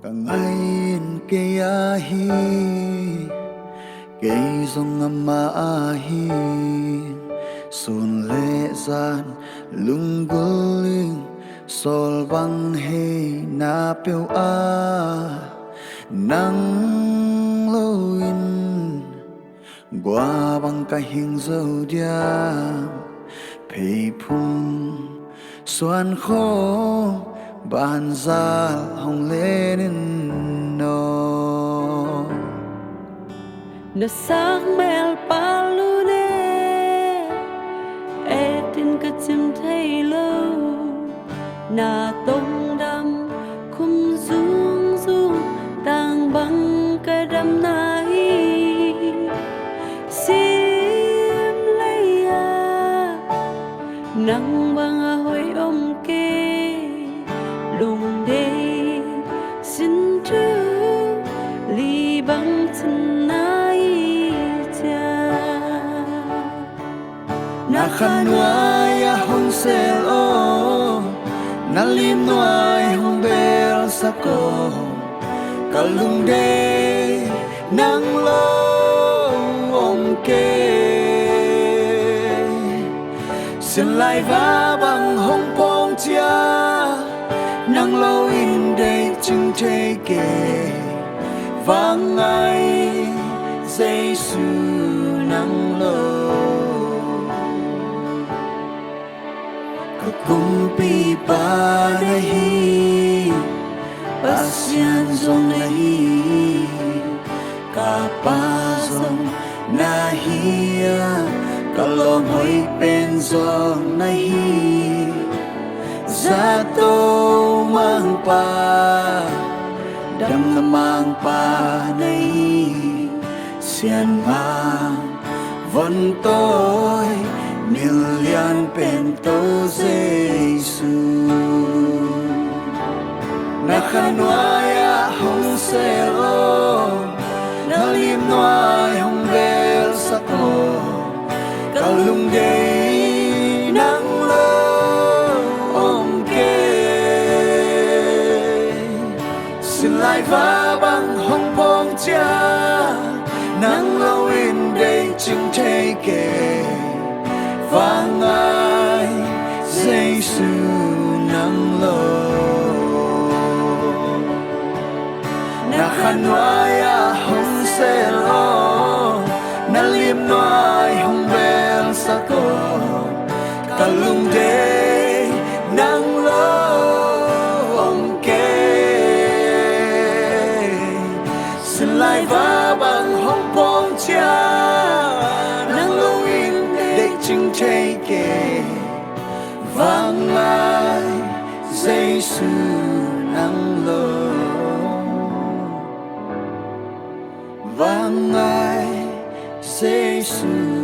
Kang ayin kayahi kay zong maahi sun lệ gian lungguling sol bang he na piu a nang loin qua bang ka hing dâu dia pei phung xuan khô ban ra hồng lên no na sak mel palune etin ka chim thei lo na tông đam khum dung dung tang bang ka đam na hi sim leya nang bang a hoi om ke lung de sin tu li bang chân nai cha na khan nuai a hong sel o na lim nuai hong bel sa ko kalung de nang lo om ke xin lai va bằng hong pong chia nang lo in đây chừng thế kề vang ai Giêsu nang lo ka kung pi pa na hi pasian zong na hi ka pa zong na hi ka lom hoi pen zong na hi za tô mang pa đam na mang pa này xiên vàng vẫn tôi million pen tô Giêsu na khan noai a hong se lo na lim noai hong bel sa ko ka lung de nang lo om ke xin lai va bằng hong pong cha nang lo in đây chừng thế kề vang ai Giêsu nang lo na khan noai a hong se lo na lim noai hong bel sa ko ka lung de nang lo om ke xin lai va bằng hong pong cha nang lo in để chừng thế kề vang ai Giêsu nang lo vang ai Giêsu